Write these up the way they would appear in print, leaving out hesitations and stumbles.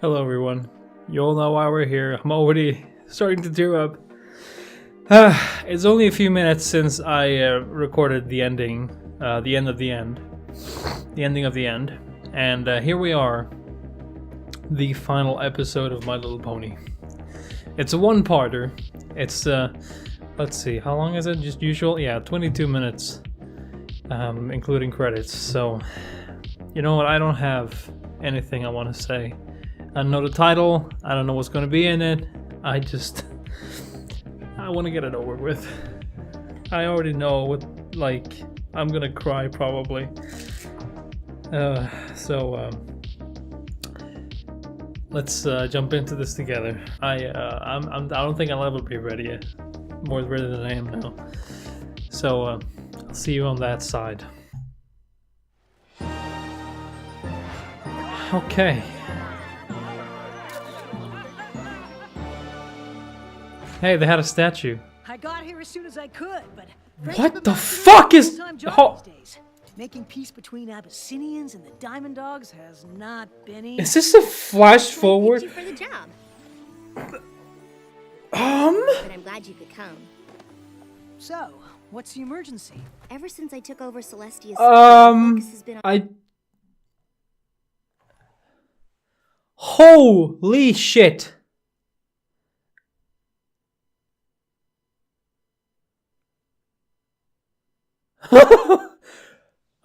Hello everyone. You all know why we're here. I'm already starting to tear up. It's only a few minutes since I recorded the ending, the end of the end. The ending of the end. And here we are. The final episode of My Little Pony. It's a one-parter. It's, let's see, how long is it? Just usual? Yeah, 22 minutes. Including credits. So, you know what? I don't have anything I want to say. I don't know the title, I don't know what's going to be in it, I want to get it over with. I already know what, like, I'm going to cry probably. Let's jump into this together. I don't think I'll ever be ready yet. More ready than I am now. So, I'll see you on that side. Okay. Hey, they had a statue. I got here as soon as I could, but what the fuck is making peace between Abyssinians and the Diamond Dogs has not been easy. Is this a flash forward? You for the job. But I'm glad you could come. So, what's the emergency? Ever since I took over Celestia's focus has been on holy shit.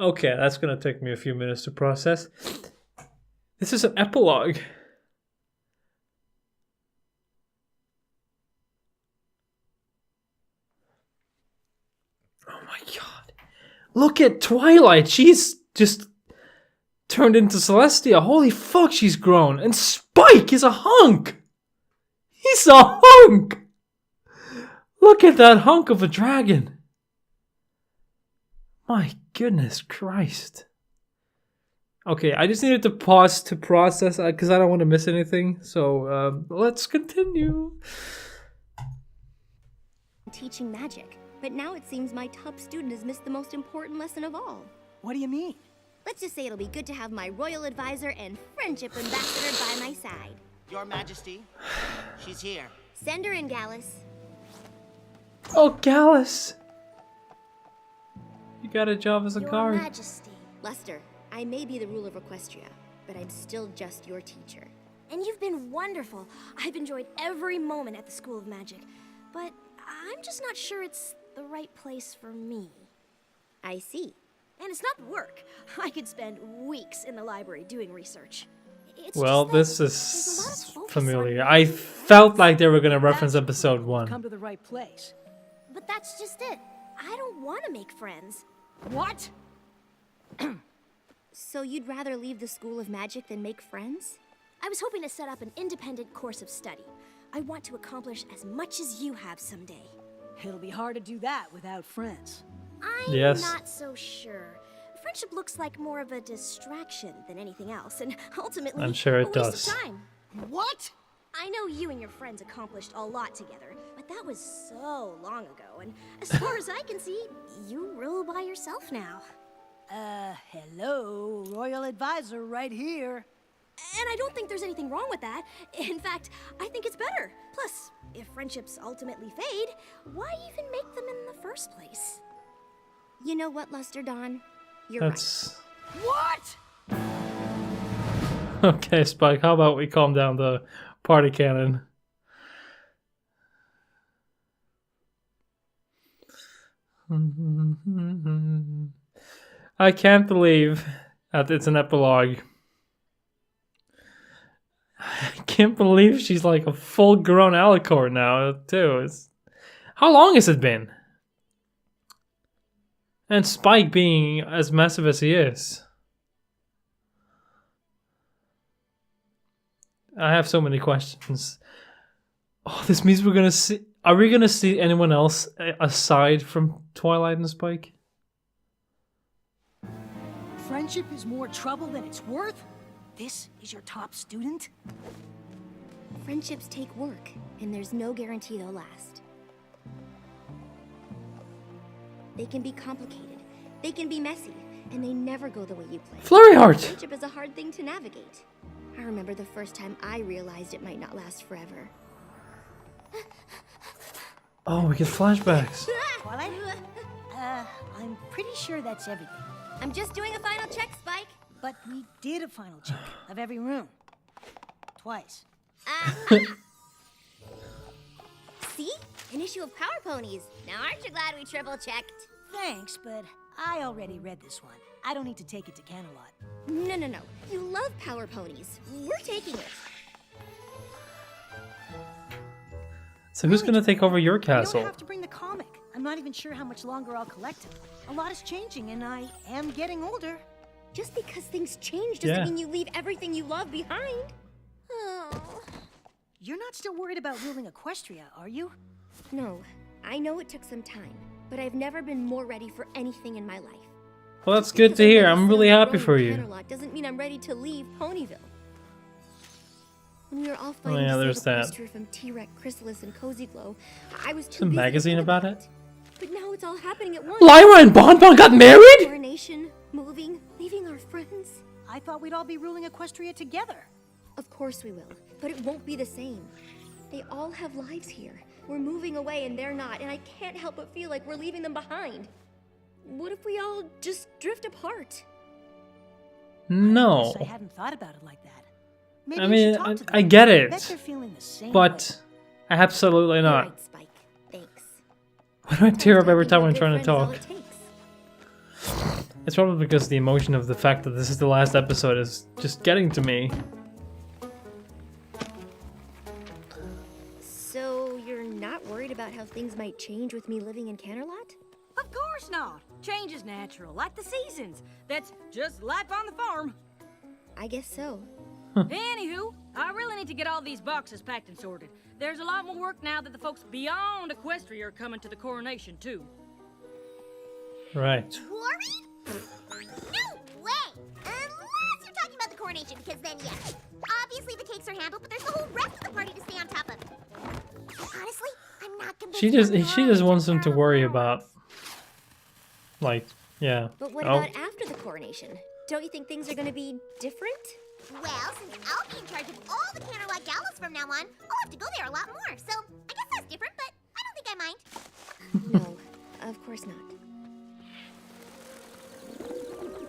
Okay, that's gonna take me a few minutes to process. This is an epilogue. Oh my god. Look at Twilight. She's just turned into Celestia. Holy fuck, she's grown. And Spike is a hunk. He's a hunk. Look at that hunk of a dragon. My goodness Christ. Okay, I just needed to pause to process because I don't want to miss anything. So let's continue. Teaching magic, but now it seems my top student has missed the most important lesson of all. What do you mean? Let's just say it'll be good to have my royal advisor and friendship ambassador by my side. Your Majesty, she's here. Send her in, Gallus. Oh, Gallus. You got a job as a Your guard. Majesty. Luster, I may be the ruler of Equestria, but I'm still just your teacher. And you've been wonderful. I've enjoyed every moment at the School of Magic. But I'm just not sure it's the right place for me. I see. And it's not work. I could spend weeks in the library doing research. It's Well, just that this there's a lot of is focus familiar. on I felt like they were going to reference episode 1. Come to the right place. But that's just it. I don't want to make friends. What? So you'd rather leave the School of Magic than make friends? I was hoping to set up an independent course of study. I want to accomplish as much as you have someday. It'll be hard to do that without friends. I'm Yes. not so sure. Friendship looks like more of a distraction than anything else, and ultimately, I'm sure it a waste does. of time. What? I know you and your friends accomplished a lot together, but that was so long ago, and as far as I can see, you rule by yourself now. Hello, royal advisor right here. And I don't think there's anything wrong with that. In fact, I think it's better. Plus, if friendships ultimately fade, why even make them in the first place? You know what, Luster Dawn? You're That's What? okay, Spike. How about we calm down the party cannon? I can't believe that it's an epilogue. I can't believe she's like a full-grown Alicorn now, too. How long has it been? And Spike being as massive as he is. I have so many questions. Oh, this means we're gonna see... Are we gonna see anyone else aside from Twilight and Spike? Friendship is more trouble than it's worth? This is your top student? Friendships take work, and there's no guarantee they'll last. They can be complicated, they can be messy, and they never go the way you planned. Flurry Heart! Friendship is a hard thing to navigate. I remember the first time I realized it might not last forever. Oh, we get flashbacks. Twilight? I'm pretty sure that's everything. I'm just doing a final check, Spike. But we did a final check of every room. Twice. See? An issue of Power Ponies. Now aren't you glad we triple-checked? Thanks, but I already read this one. I don't need to take it to Camelot. No. You love Power Ponies. We're taking it. So who's gonna take over your You castle? don't have to bring the comic. I'm not even sure how much longer I'll collect them. A lot is changing, and I am getting older. Just because things change doesn't Yeah. mean you leave everything you love behind. Oh. You're not still worried about ruling Equestria, are you? No, I know it took some time, but I've never been more ready for anything in my life. Well, that's good to hear. I'm really happy for you. Canterlot doesn't mean I'm ready to leave Ponyville. When we were all fighting yeah, to there's save that. Equestria from T-Rex, Chrysalis, and Cozy Glow, I was too Some busy to magazine think about it? But now it's all happening at once. Lyra and Bonbon got married? Coronation, moving, leaving our friends. I thought we'd all be ruling Equestria together. Of course we will, but it won't be the same. They all have lives here. We're moving away and they're not, and I can't help but feel like we're leaving them behind. What if we all just drift apart? No. I hadn't thought about it like that. Maybe I you mean, should talk to them. I get Bet it. they're feeling the same way. But absolutely You're not. right, Spike. Thanks. Why do I tear up every time I'm Good trying to friends is talk? all it takes. It's probably because the emotion of the fact that this is the last episode is just getting to me. So you're not worried about how things might change with me living in Canterlot? Of course not. Change is natural, like the seasons. That's just life on the farm. I guess so. Anywho, I really need to get all these boxes packed and sorted. There's a lot more work now that the folks beyond Equestria are coming to the Coronation, too. Right. Worried? No way! Unless you're talking about the coronation, because then yes. Obviously the cakes are handled, but there's the whole rest of the party to stay on top of. Honestly, I'm not convinced. She just wants them to worry about, like, yeah. But what Oh. about after the coronation? Don't you think things are gonna be different? Well, since I'll be in charge of all the Canterlot galas from now on, I'll have to go there a lot more. So I guess that's different, but I don't think I mind. No, of course not.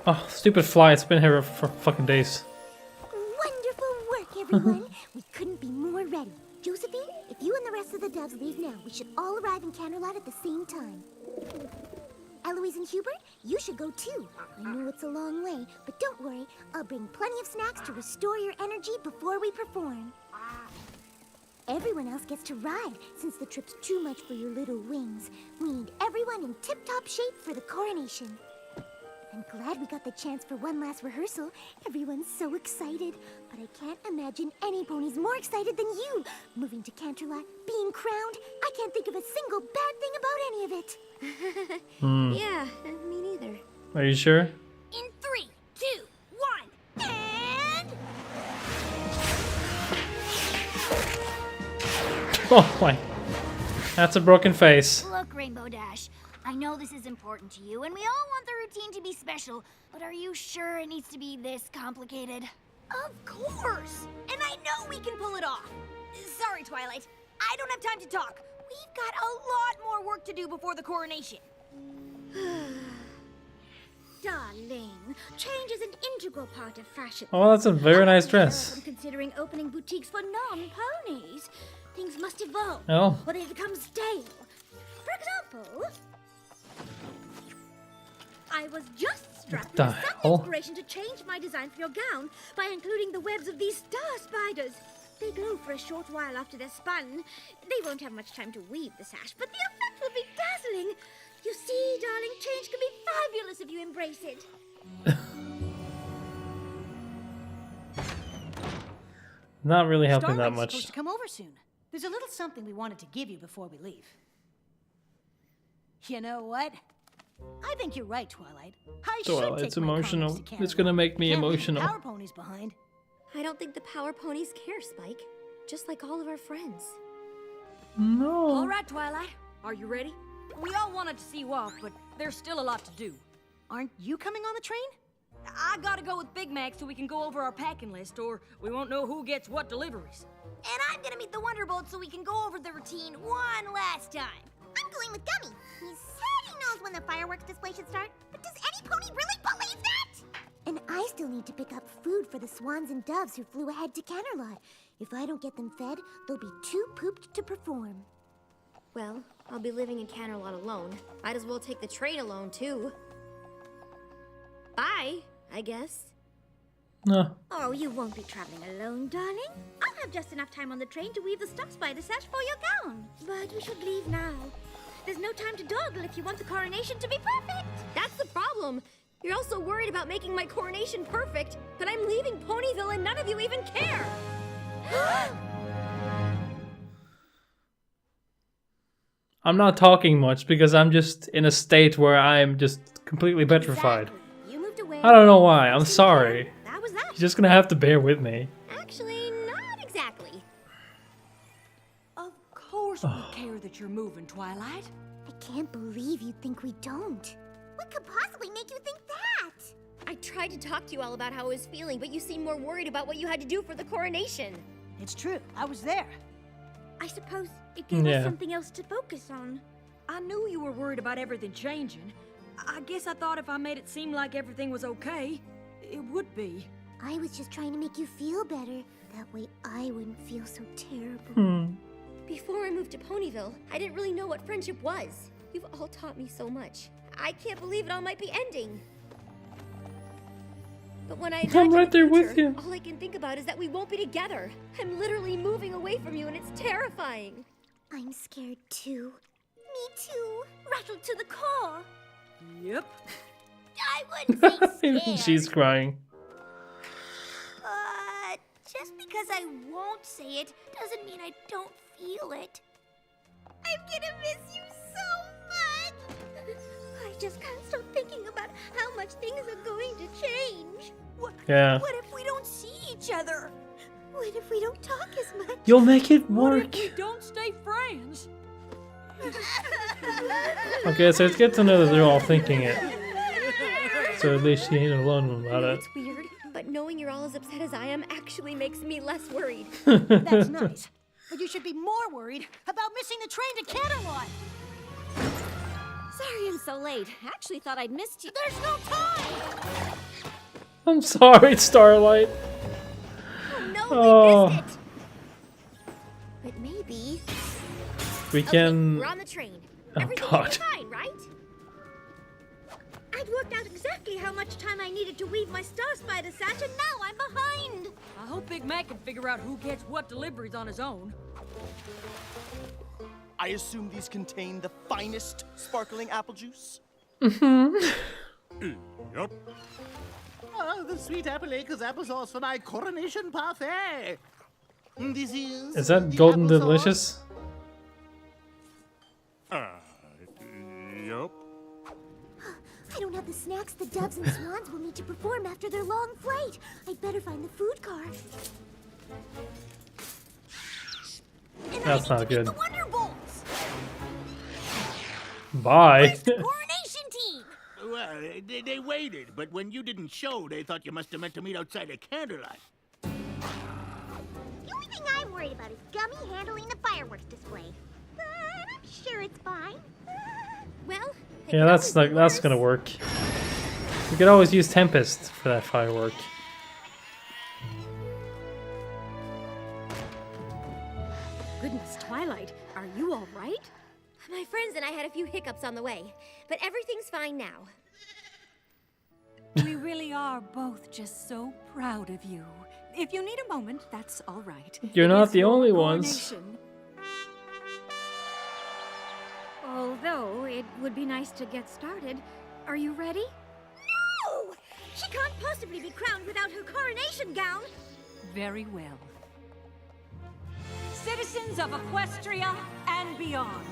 Oh, stupid fly. It's been here for fucking days. Wonderful work, everyone. We couldn't be more ready. Josephine, if you and the rest of the doves leave now, we should all arrive in Canterlot at the same time. Eloise and Hubert, you should go too. I know it's a long way, but don't worry. I'll bring plenty of snacks to restore your energy before we perform. Everyone else gets to ride, since the trip's too much for your little wings. We need everyone in tip-top shape for the coronation. I'm glad we got the chance for one last rehearsal. Everyone's so excited. But I can't imagine any pony's more excited than you. Moving to Canterlot, being crowned, I can't think of a single bad thing about any of it. Yeah, me neither. Are you sure? In 3, 2, 1, and... Oh my. That's a broken face. Look, Rainbow Dash, I know this is important to you, and we all want the routine to be special, but are you sure it needs to be this complicated? Of course! And I know we can pull it off. Sorry, Twilight. I don't have time to talk. We've got a lot more work to do before the coronation. Darling, change is an integral part of fashion. Oh, that's a very nice dress. I'm considering opening boutiques for non-ponies. Things must evolve, Oh. or they become stale. For example, I was just struck with the a sudden hell? inspiration to change my design for your gown by including the webs of these star spiders. They glow for a short while after they're spun. They won't have much time to weave the sash, but the effect will be dazzling. You see, darling, change can be fabulous if you embrace it. Not really helping that Starlight's much. supposed to come over soon. There's a little something we wanted to give you before we leave. You know what? I think you're right, Twilight. I should Twilight, take it's my emotional. comments to It's Canterlot. gonna make me Can't leave the emotional. Power ponies behind. I don't think the Power Ponies care, Spike. Just like all of our friends. No. All right, Twilight. Are you ready? We all wanted to see you off, but there's still a lot to do. Aren't you coming on the train? I gotta go with Big Mac so we can go over our packing list, or we won't know who gets what deliveries. And I'm gonna meet the Wonderbolt so we can go over the routine one last time. I'm going with Gummy. He said he knows when the fireworks display should start, but does any pony really believe that? And I still need to pick up food for the swans and doves who flew ahead to Canterlot. If I don't get them fed, they'll be too pooped to perform. Well, I'll be living in Canterlot alone. Might as well take the train alone, too. Bye, I guess. No. Oh, you won't be traveling alone, darling. I'll have just enough time on the train to weave the stuff spider sash for your gown. But you should leave now. There's no time to dawdle if you want the coronation to be perfect. That's the problem. You're also worried about making my coronation perfect, but I'm leaving Ponyville and none of you even care. I'm not talking much because I'm just in a state where I'm just completely petrified. Exactly. You moved away. I don't know why. I'm sorry. That was that. You're just gonna have to bear with me. Actually, not exactly. Of course we care that you're moving, Twilight. I can't believe you think we don't. What could possibly make you think that? I tried to talk to you all about how I was feeling, but you seemed more worried about what you had to do for the coronation. It's true. I was there. I suppose it gave Yeah. us something else to focus on. I knew you were worried about everything changing. I guess I thought if I made it seem like everything was okay, it would be. I was just trying to make you feel better. That way I wouldn't feel so terrible. Hmm. Before I moved to Ponyville, I didn't really know what friendship was. You've all taught me so much. I can't believe it all might be ending. But when I imagine right the there with future, you. all I can think about is that we won't be together. I'm literally moving away from you and it's terrifying. I'm scared too. Me too. Rattled to the core. Yep. I wouldn't say scared. She's crying. But just because I won't say it doesn't mean I don't feel it. I'm gonna miss you so much. I just can't stop thinking about how much things are going to change. Yeah. What if we don't see each other? What if we don't talk as much? You'll make it What work. if we don't stay friends? Okay, so it's good to know that they're all thinking it. So at least she ain't alone about it. It's weird, but knowing you're all as upset as I am actually makes me less worried. That's nice. But you should be more worried about missing the train to Canterlot. Sorry I'm so late. I actually thought I'd missed you. There's no time. I'm sorry, Starlight. No, Oh. we missed it. But maybe. We Okay, can. we're on the train. Oh, Everything God. will be fine, right? I'd worked out exactly how much time I needed to weave my star spider sash, and now I'm behind. I hope Big Mac can figure out who gets what deliveries on his own. I assume these contain the finest sparkling apple juice? Yup. Oh, the sweet apple acres applesauce for my coronation parfait. This Is that the golden applesauce. delicious? Yup. I don't have the snacks the doves and swans will need to perform after their long flight. I'd better find the food car. And That's I not need to good. meet the Wonderbolts. Bye. Coronation team! Well, they waited, but when you didn't show, they thought you must have meant to meet outside of Candlelight. The only thing I'm worried about is Gummy handling the fireworks display. But I'm sure it's fine. Well, Yeah, that's gonna work. We could always use Tempest for that firework. Goodness, Twilight, are you all right? my friends and I had a few hiccups on the way, but everything's fine now. We really are both just so proud of you. If you need a moment, that's all right. You're It not is the your only ones. coronation. Although, it would be nice to get started. Are you ready? No! She can't possibly be crowned without her coronation gown. Very well. Citizens of Equestria and beyond.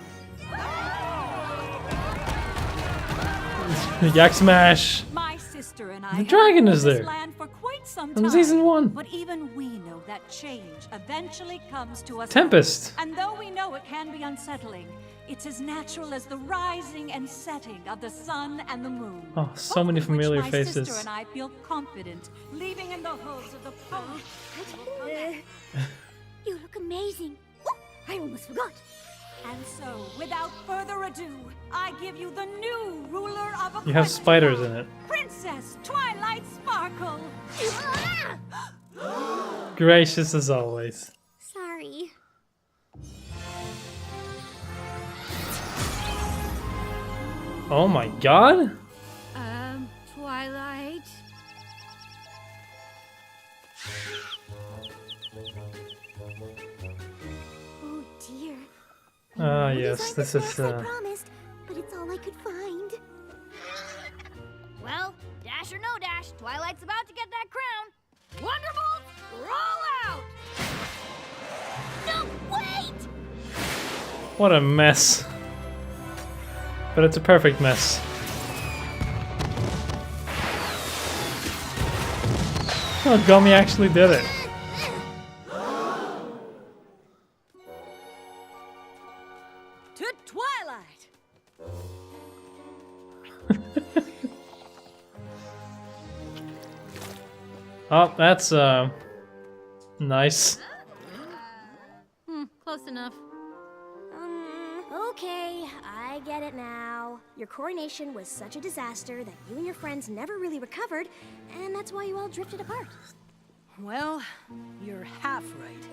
Yak Smash! My sister and I The have dragon ruled is this there. land for quite some From time. season 1. But even we know that change eventually comes to us. Tempest. And though we know it can be unsettling, it's as natural as the rising and setting of the sun and the moon. Oh, so Both many of which familiar my faces. sister and I feel confident leaving in the hooves of the pony. You look amazing. Oh, I almost forgot. And so, without further ado, I give you the new ruler of a You have spiders in it. Princess Twilight Sparkle. Gracious as always. Sorry. Oh my god? Twilight. Oh dear. Ah, These yes, aren't this the is, snacks I promised, but it's all I could find. Well, dash or no dash, Twilight's about to get that crown. Wonderbolt, roll out! No, wait! What a mess. But it's a perfect mess. Oh, Gummy actually did it. To Twilight. Oh, that's nice. Close enough. Okay, I get it now. Your coronation was such a disaster that you and your friends never really recovered, and that's why you all drifted apart. Well, you're half right.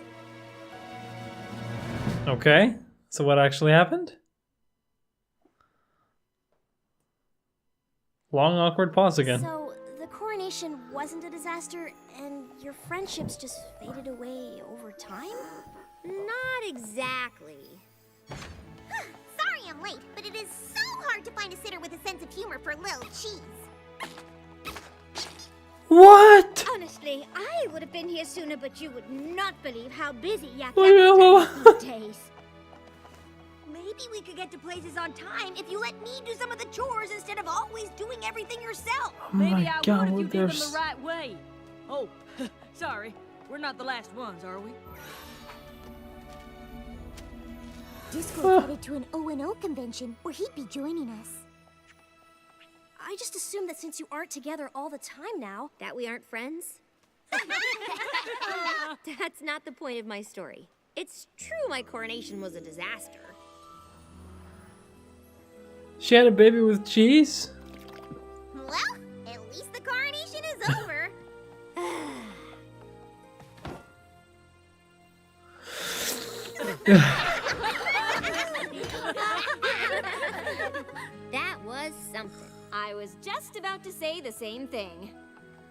Okay, so what actually happened? Long awkward pause again. So, the coronation wasn't a disaster, and your friendships just faded away over time? Not exactly. Sorry I'm late, but it is so hard to find a sitter with a sense of humor for little cheese. What? Honestly, I would have been here sooner, but you would not believe how busy Yak Oh, Yak is these days. Maybe we could get to places on time if you let me do some of the chores instead of always doing everything yourself. Oh my god, if you did them there's... the right way. Oh, sorry. We're not the last ones, are we? Disco's headed to an O&O convention where he'd be joining us. I just assumed that since you aren't together all the time now, that we aren't friends. That's not the point of my story. It's true my coronation was a disaster. She had a baby with cheese? Well, at least the coronation is over. That was something. I was just about to say the same thing.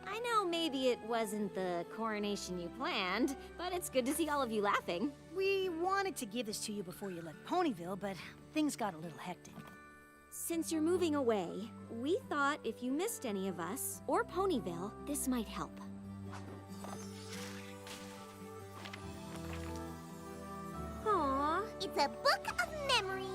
I know maybe it wasn't the coronation you planned, but it's good to see all of you laughing. We wanted to give this to you before you left Ponyville, but things got a little hectic. Since you're moving away, we thought if you missed any of us, or Ponyville, this might help. Aww. It's a book of memories.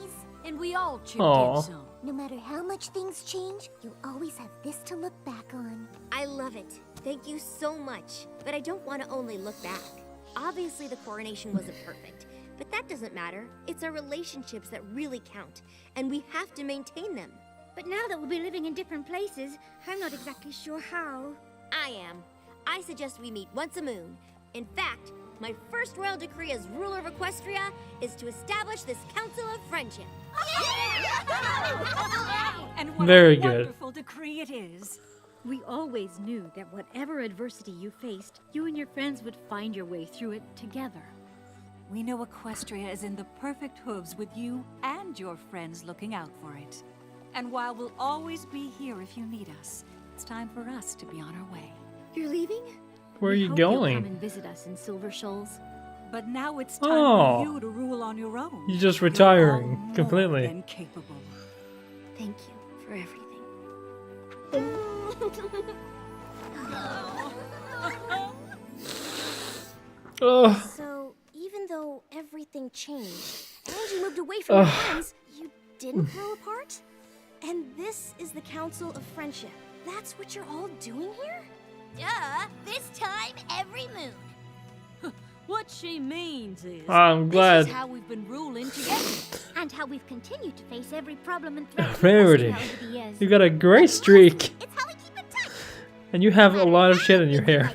And we all chipped Aw. in some. No matter how much things change, you'll always have this to look back on. I love it. Thank you so much. But I don't want to only look back. Obviously, the coronation wasn't perfect. But that doesn't matter. It's our relationships that really count. And we have to maintain them. But now that we'll be living in different places, I'm not exactly sure how. I am. I suggest we meet once a moon. In fact, my first royal decree as ruler of Equestria is to establish this Council of Friendship. And what Very a good. wonderful decree it is. We always knew that whatever adversity you faced, you and your friends would find your way through it together. We know Equestria is in the perfect hooves with you and your friends looking out for it. And while we'll always be here if you need us, it's time for us to be on our way. You're leaving? Where are We you hope you'll going? come and visit us in Silver Shoals. But now it's time Oh. for you to rule on your own. You're just You're retiring all more completely. than capable. Thank you for everything. Ugh. So, even though everything changed and you moved away from your friends, you didn't grow apart? And this is the Council of Friendship. That's what you're all doing here? Duh, this time every moon. What she means is, I'm glad. this is how we've been ruling together. And how we've continued to face every problem and threat Rarity. over the years. You got a great streak. It's how we keep in touch. And you have a lot of shit in your hair.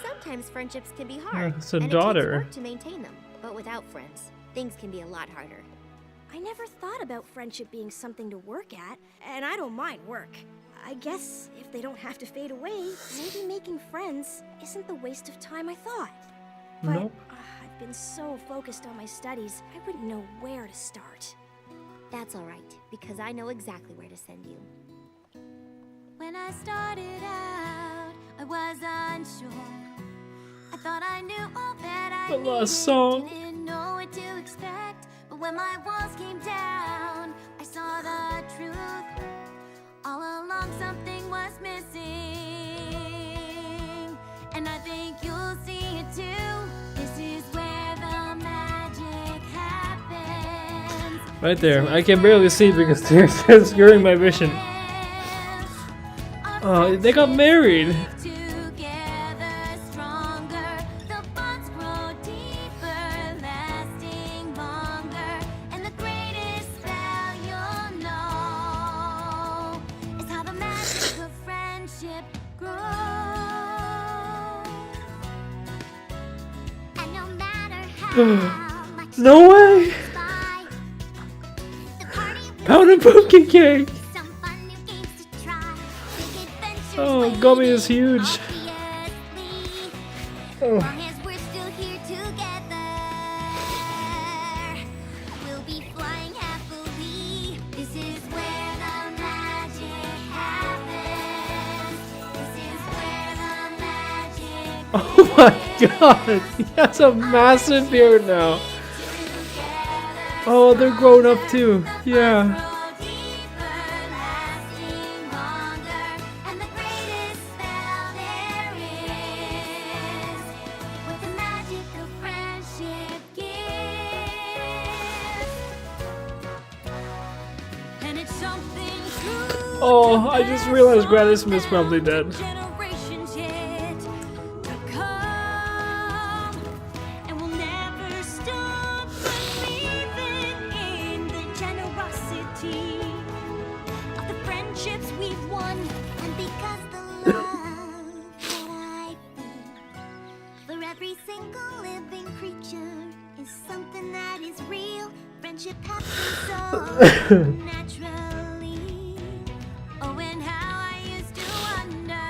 Sometimes friendships can be hard, It's a and it daughter. takes work to maintain them. But without friends, things can be a lot harder. I never thought about friendship being something to work at, and I don't mind work. I guess if they don't have to fade away, maybe making friends isn't the waste of time I thought. But Nope. I've been so focused on my studies, I wouldn't know where to start. That's all right, because I know exactly where to send you. When I started out, I was unsure. I thought I knew all that I The last needed, song. didn't know what to expect. But when my walls came down, I saw the truth. All along something was missing, and I think you'll see it too. This is where the magic happens. Right there. I can barely see because they're obscuring my vision. Oh, they got married. Together stronger, the bonds grow deeper, lasting longer, and the greatest spell you'll know is how the magic of friendship grows. And no matter how much No way. goes by, the party will Pound and pumpkin cake. be some fun new games to try. Big adventures Oh, gummy is waiting, huge. obviously. Oh. Long as we're still here together, we'll be flying happily. This is where the magic happens. This is where the magic Oh my god. He has a massive beard now. Oh, they're grown up too. Yeah. Grow deeper, lasting longer, and the greatest spell there is, what the magic of friendship gives. And it's something true. Oh, I just realized Grannismith's probably dead. Generations yet to come, and we'll never stop believing in the generosity of the friendships we've won. And because the love that I feel for every single living creature is something that is real, friendship happens so naturally. Oh, and how I used to wonder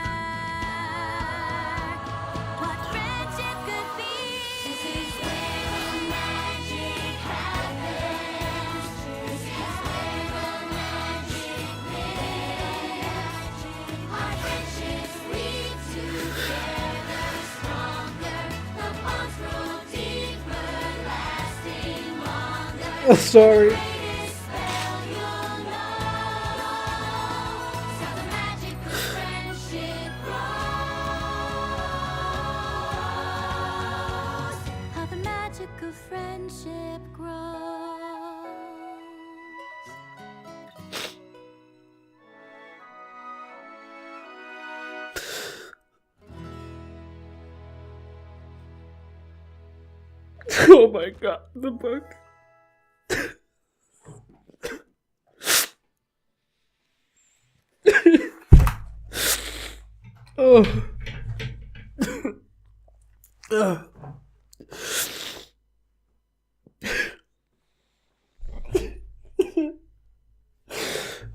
what friendship could be. This is where the magic happens. This is where the magic lives. Our friendships lead together stronger. The bonds grow deeper, lasting longer. Sorry. Greatest spell you'll know is how the magic of friendship grows. How the magic of friendship grows. Oh my god, the book. Oh. Ugh.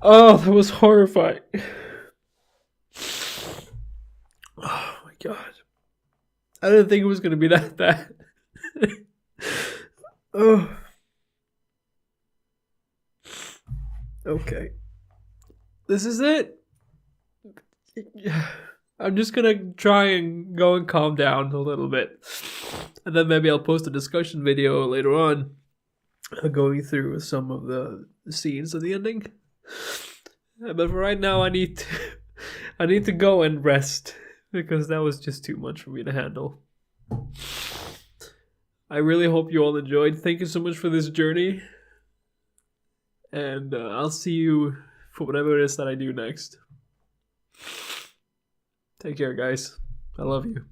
Oh, that was horrifying. Oh my god. I didn't think it was gonna be that bad. Oh. Okay. This is it. I'm just gonna try and go and calm down a little bit. And then maybe I'll post a discussion video later on going through some of the scenes of the ending. But for right now I need to go and rest because that was just too much for me to handle. I really hope you all enjoyed. Thank you so much for this journey. And I'll see you for whatever it is that I do next. Take care, guys. I love you.